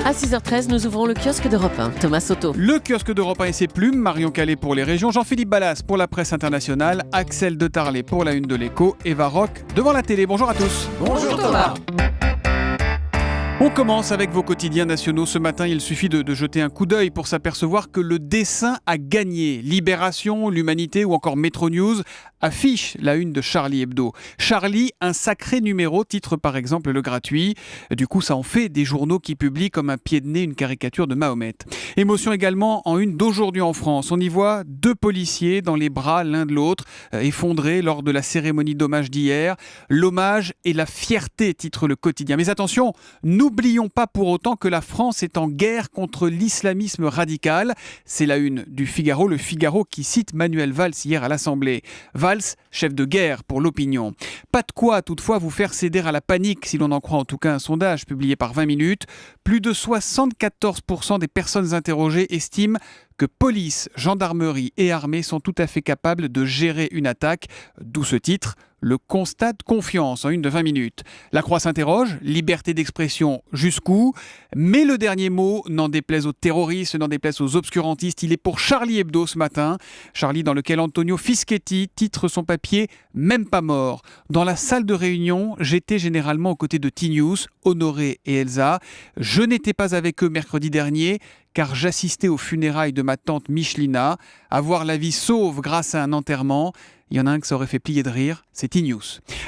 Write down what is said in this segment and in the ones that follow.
À 6h13, nous ouvrons le kiosque d'Europe 1. Thomas Soto. Le kiosque d'Europe 1 et ses plumes, Marion Calais pour les régions, Jean-Philippe Ballas pour la presse internationale, Axel de Tarlet pour la une de l'Écho, Eva Rock devant la télé. Bonjour à tous. Bonjour Thomas. On commence avec vos quotidiens nationaux. Ce matin, il suffit de jeter un coup d'œil pour s'apercevoir que le dessein a gagné. Libération, l'Humanité ou encore Métro News affichent la une de Charlie Hebdo. Charlie, un sacré numéro, titre par exemple le gratuit. Du coup, ça en fait des journaux qui publient comme un pied de nez une caricature de Mahomet. Émotion également en une d'Aujourd'hui en France. On y voit deux policiers dans les bras l'un de l'autre, effondrés lors de la cérémonie d'hommage d'hier. L'hommage et la fierté, titre le quotidien. Mais attention, n'oublions pas pour autant que la France est en guerre contre l'islamisme radical. C'est la une du Figaro, le Figaro qui cite Manuel Valls hier à l'Assemblée. Valls, chef de guerre pour l'opinion. Pas de quoi toutefois vous faire céder à la panique, si l'on en croit en tout cas un sondage publié par 20 minutes. Plus de 74% des personnes interrogées estiment que police, gendarmerie et armée sont tout à fait capables de gérer une attaque. D'où ce titre, le constat de confiance en une de 20 minutes. La Croix s'interroge, liberté d'expression jusqu'où? Mais le dernier mot, n'en déplaise aux terroristes, n'en déplaise aux obscurantistes, il est pour Charlie Hebdo ce matin. Charlie dans lequel Antonio Fischetti titre son papier « Même pas mort ». Dans la salle de réunion, j'étais généralement aux côtés de T-News, Honoré et Elsa. Je n'étais pas avec eux mercredi dernier, car j'assistais aux funérailles de ma tante Michelina. Avoir la vie sauve grâce à un enterrement, il y en a un que ça aurait fait plier de rire, c'est T-News.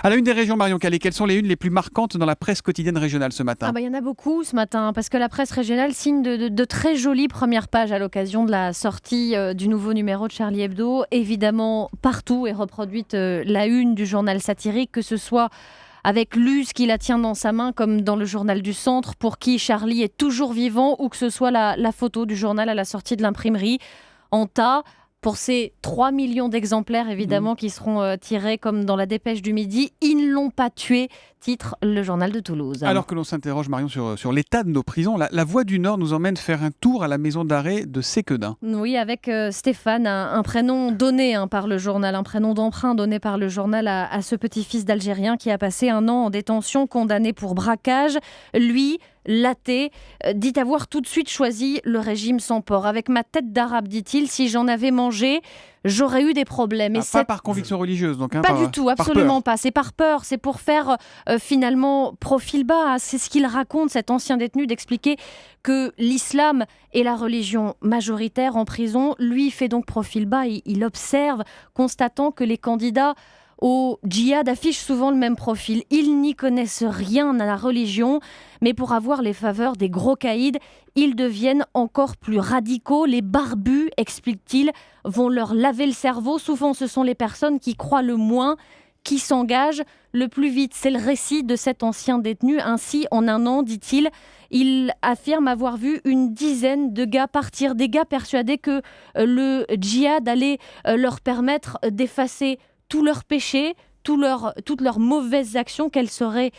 À la une des régions, Marion Calais, quelles sont les unes les plus marquantes dans la presse quotidienne régionale ce matin? Il y en a beaucoup ce matin, parce que la presse régionale signe de très jolies premières pages à l'occasion de la sortie du nouveau numéro de Charlie Hebdo. Évidemment, partout est reproduite la une du journal satirique, que ce soit avec Luz qui la tient dans sa main comme dans le journal du Centre, pour qui Charlie est toujours vivant, ou que ce soit la photo du journal à la sortie de l'imprimerie en tas, pour ces 3 millions d'exemplaires évidemment qui seront tirés comme dans la dépêche du midi. Ils ne l'ont pas tué, titre le journal de Toulouse. Alors que l'on s'interroge, Marion, sur l'état de nos prisons, la Voix du Nord nous emmène faire un tour à la maison d'arrêt de Séquedin. Oui, avec Stéphane, un prénom donné par le journal, un prénom d'emprunt donné par le journal à ce petit-fils d'Algérien qui a passé 1 an en détention, condamné pour braquage. Lui, l'athée, dit avoir tout de suite choisi le régime sans porc. Avec ma tête d'arabe, dit-il, si j'en avais mangé, j'aurais eu des problèmes. Pas par conviction religieuse, donc. Pas du tout, absolument pas. C'est par peur, c'est pour faire finalement profil bas. C'est ce qu'il raconte, cet ancien détenu, d'expliquer que l'islam est la religion majoritaire en prison. Lui fait donc profil bas, il observe, constatant que les candidats au djihad affichent souvent le même profil. Ils n'y connaissent rien à la religion, mais pour avoir les faveurs des gros caïds, ils deviennent encore plus radicaux. Les barbus, explique-t-il, vont leur laver le cerveau. Souvent, ce sont les personnes qui croient le moins qui s'engagent le plus vite. C'est le récit de cet ancien détenu. Ainsi, en 1 an, dit-il, il affirme avoir vu une dizaine de gars partir, des gars persuadés que le djihad allait leur permettre d'effacer tous leurs péchés, toutes leurs mauvaises actions, qu'elles seraient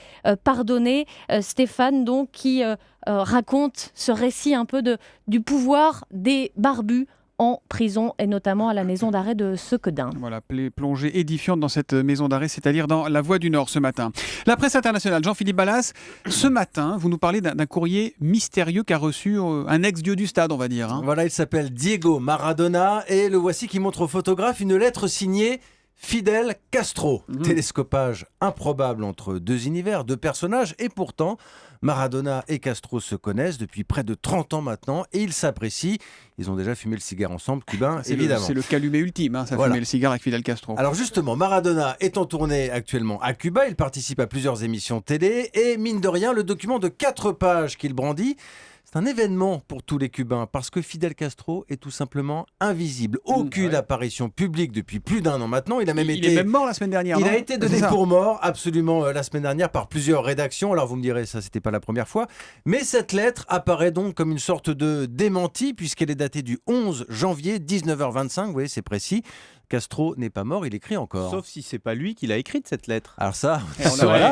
pardonnées. Stéphane, donc, qui raconte ce récit un peu du pouvoir des barbus en prison, et notamment à la maison d'arrêt de Sequedin. Voilà, plongée édifiante dans cette maison d'arrêt, c'est-à-dire dans la Voix du Nord ce matin. La presse internationale, Jean-Philippe Ballas, ce matin, vous nous parlez d'un courrier mystérieux qu'a reçu un ex-dieu du stade, on va dire. Voilà, il s'appelle Diego Maradona, et le voici qui montre au photographe une lettre signée Fidel Castro. Télescopage improbable entre deux univers, deux personnages, et pourtant Maradona et Castro se connaissent depuis près de 30 ans maintenant et ils s'apprécient. Ils ont déjà fumé le cigare ensemble, cubain évidemment. C'est le calumet ultime, ça fumer le cigare avec Fidel Castro. Alors justement, Maradona est en tournée actuellement à Cuba, il participe à plusieurs émissions télé et mine de rien, le document de 4 pages qu'il brandit, c'est un événement pour tous les Cubains parce que Fidel Castro est tout simplement invisible. Aucune apparition publique depuis plus d'1 an maintenant. Il est même mort la semaine dernière. Il a été donné pour mort absolument la semaine dernière par plusieurs rédactions. Alors vous me direz, ça c'était pas la première fois. Mais cette lettre apparaît donc comme une sorte de démenti puisqu'elle est datée du 11 janvier 19h25. Vous voyez, c'est précis. Castro n'est pas mort, il écrit encore. Sauf si c'est pas lui qui l'a écrite cette lettre. Alors ça,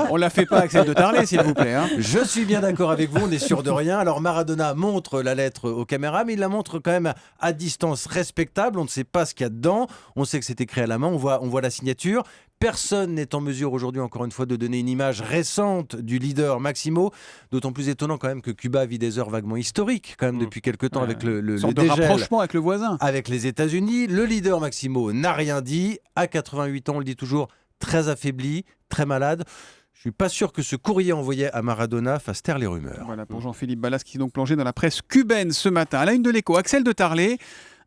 on la fait pas Axel de Tarlet, s'il vous plaît. Je suis bien d'accord avec vous, on n'est sûr de rien. Alors Maradona montre la lettre aux caméras, mais il la montre quand même à distance respectable. On ne sait pas ce qu'il y a dedans. On sait que c'est écrit à la main, on voit la signature. personne n'est en mesure aujourd'hui, encore une fois, de donner une image récente du leader Maximo. D'autant plus étonnant quand même que Cuba vit des heures vaguement historiques quand même depuis quelques temps avec le sorte de dégel rapprochement avec le voisin. avec les États-Unis. Le leader Maximo n'a rien dit. À 88 ans, on le dit toujours, très affaibli, très malade. Je suis pas sûr que ce courrier envoyé à Maradona fasse taire les rumeurs. Voilà pour Jean-Philippe Ballas qui est donc plongé dans la presse cubaine ce matin. À la une de l'Écho, Axel de Tarlé,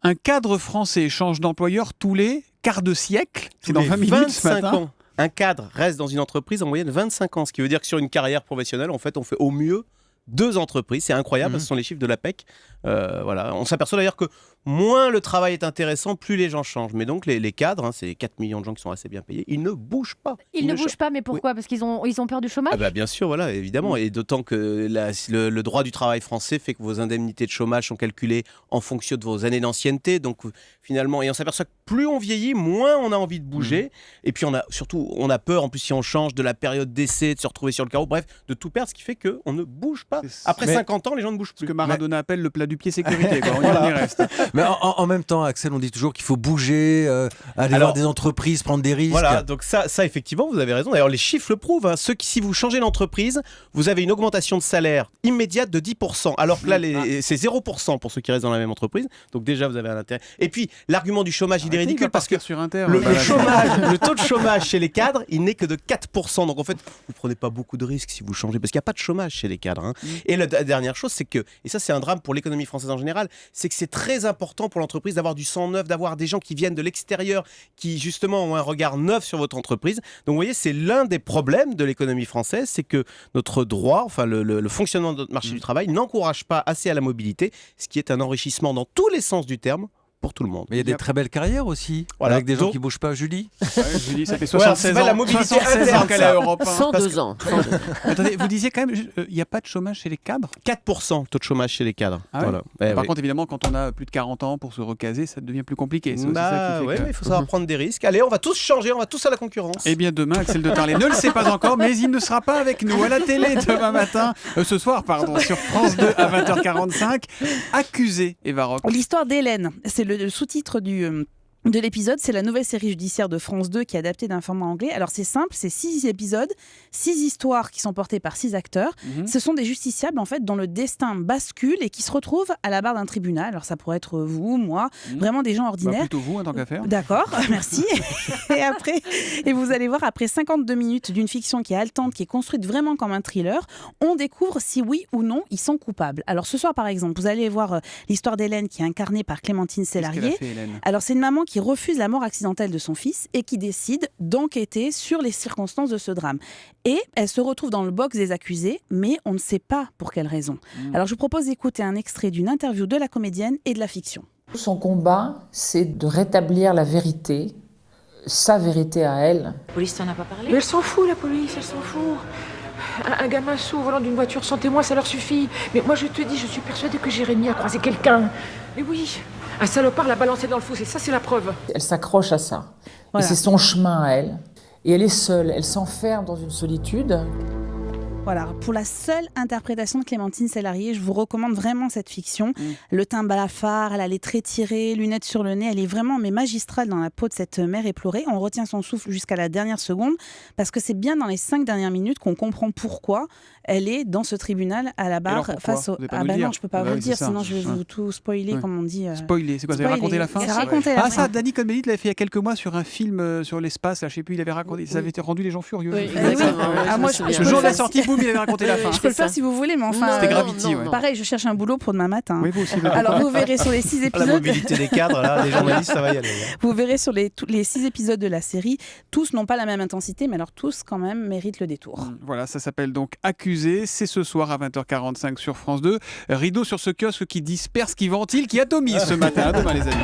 un cadre français change d'employeur tous les quarts de siècle. C'est dans 20 minutes ce 25 matin. ans. Un cadre reste dans une entreprise en moyenne 25 ans, ce qui veut dire que sur une carrière professionnelle, en fait, on fait au mieux 2 entreprises. C'est incroyable, parce que ce sont les chiffres de l'APEC. Voilà. On s'aperçoit d'ailleurs que moins le travail est intéressant, plus les gens changent. Mais donc les cadres, c'est 4 millions de gens qui sont assez bien payés, ils ne bougent pas. Ils ne bougent pas, mais pourquoi ? Parce qu'ils ont peur du chômage ? Ah bah bien sûr, voilà, évidemment. Et d'autant que le droit du travail français fait que vos indemnités de chômage sont calculées en fonction de vos années d'ancienneté. Donc finalement, et on s'aperçoit que plus on vieillit, moins on a envie de bouger. Et puis on a peur, en plus si on change de la période d'essai, de se retrouver sur le carreau, bref, de tout perdre, ce qui fait qu'on ne bouge pas. Après 50 ans, les gens ne bougent Ce plus. que Maradona appelle le plat du pied sécurité. Quoi. On y reste. Mais en même temps, Axel, on dit toujours qu'il faut bouger, aller voir des entreprises, prendre des risques. Voilà, donc ça effectivement, vous avez raison. D'ailleurs, les chiffres le prouvent. Hein. Si vous changez d'entreprise, vous avez une augmentation de salaire immédiate de 10%. Alors que là, c'est 0% pour ceux qui restent dans la même entreprise. Donc déjà, vous avez un intérêt. Et puis, l'argument du chômage, il est ridicule parce que sur Inter, le taux de chômage chez les cadres, il n'est que de 4%. Donc en fait, vous prenez pas beaucoup de risques si vous changez parce qu'il n'y a pas de chômage chez les cadres. Hein. Et la dernière chose, c'est que, et ça c'est un drame pour l'économie française en général, c'est que c'est très important pour l'entreprise d'avoir du sang neuf, d'avoir des gens qui viennent de l'extérieur, qui justement ont un regard neuf sur votre entreprise. Donc vous voyez, c'est l'un des problèmes de l'économie française, c'est que notre droit, enfin le fonctionnement de notre marché du travail n'encourage pas assez à la mobilité, ce qui est un enrichissement dans tous les sens du terme pour tout le monde. Mais il y a des très belles carrières aussi, Voilà. avec des gens Donc- qui bougent pas. Julie, Julie, ça fait Ouais, 76 c'est pas ans. la mobilité 76 ans interne, qu'elle est ça. à Europe 1. 102 ans. 102. Attendez, vous disiez quand même, il n'y a pas de chômage chez les cadres. 4% taux de chômage chez les cadres. Ah ouais Voilà. Par Oui. contre, évidemment, quand on a plus de 40 ans pour se recaser, ça devient plus compliqué. C'est aussi ça Bah, qui fait ouais, que- mais il faut savoir prendre des risques. Allez, on va tous changer, on va tous à la concurrence. Eh bien, demain, Axel de Tarlé ne le sait pas encore, mais il ne sera pas avec nous à la télé demain matin, ce soir, pardon, sur France 2 à 20h45. Accusé, Eva Rock. L'histoire d'Hélène, c'est le sous-titre de l'épisode, c'est la nouvelle série judiciaire de France 2 qui est adaptée d'un format anglais. Alors c'est simple, c'est 6 épisodes, 6 histoires qui sont portées par 6 acteurs. Ce sont des justiciables en fait dont le destin bascule et qui se retrouvent à la barre d'un tribunal. Alors ça pourrait être vous, moi, vraiment des gens Bah, ordinaires. plutôt vous, en tant qu'affaire. D'accord, merci. Et vous allez voir, après 52 minutes d'une fiction qui est haletante, qui est construite vraiment comme un thriller, on découvre si oui ou non ils sont coupables. Alors ce soir, par exemple, vous allez voir l'histoire d'Hélène qui est incarnée par Clémentine Qu'est-ce qu'elle a Sélarié. fait, Hélène ? Alors c'est une maman qui refuse la mort accidentelle de son fils et qui décide d'enquêter sur les circonstances de ce drame. Et elle se retrouve dans le box des accusés, mais on ne sait pas pour quelle raison. Alors je vous propose d'écouter un extrait d'une interview de la comédienne et de la fiction. Son combat, c'est de rétablir la vérité, sa vérité à elle. La police t'en a pas parlé? Mais elle s'en fout, la police, elle s'en fout. Un gamin sourd volant d'une voiture sans témoin, ça leur suffit. Mais moi, je te dis, je suis persuadée que Jérémy a croisé quelqu'un. Mais oui, un salopard l'a balancé dans le fossé, ça c'est la preuve. Elle s'accroche à ça. Voilà. Et c'est son chemin à elle. Et elle est seule, elle s'enferme dans une solitude. Voilà, pour la seule interprétation de Clémentine Sélarié, je vous recommande vraiment cette fiction. Le teint blafard, elle a les traits tirés, lunettes sur le nez, elle est vraiment magistrale dans la peau de cette mère éplorée. On retient son souffle jusqu'à la dernière seconde parce que c'est bien dans les 5 dernières minutes qu'on comprend pourquoi elle est dans ce tribunal à la barre pourquoi face au... Vous pouvez pas Ah nous le bah dire. non, je peux pas Bah vous oui, le dire, c'est ça. sinon je vais vous tout spoiler Ouais. comme on dit. Spoiler, c'est quoi? Vous avez Spoiler. raconté la fin? C'est raconté la Ah, fin. ça, Danny Cohn-Bendit l'avait fait il y a quelques mois sur un film sur l'espace. Là, je sais plus, il avait raconté. Ça avait rendu les gens furieux. Oui, oui. Ah, moi, je je me Le souviens. jour de la sortie, boum, il avait raconté la fin. Je peux le faire si vous voulez, mais enfin... C'était Non, Gravity, non, ouais. non. Pareil, je cherche un boulot pour demain matin. Oui, vous aussi. Alors vous verrez sur les 6 La épisodes... mobilité des cadres, là, les journalistes, ça va y aller. Vous verrez sur les 6 épisodes de la série, tous n'ont pas la même intensité, mais alors tous quand même méritent le détour. Voilà, ça s'appelle donc Accusé. C'est ce soir à 20h45 sur France 2. Rideau sur ce kiosque qui disperse, qui ventile, qui atomise ce matin. À demain, les amis.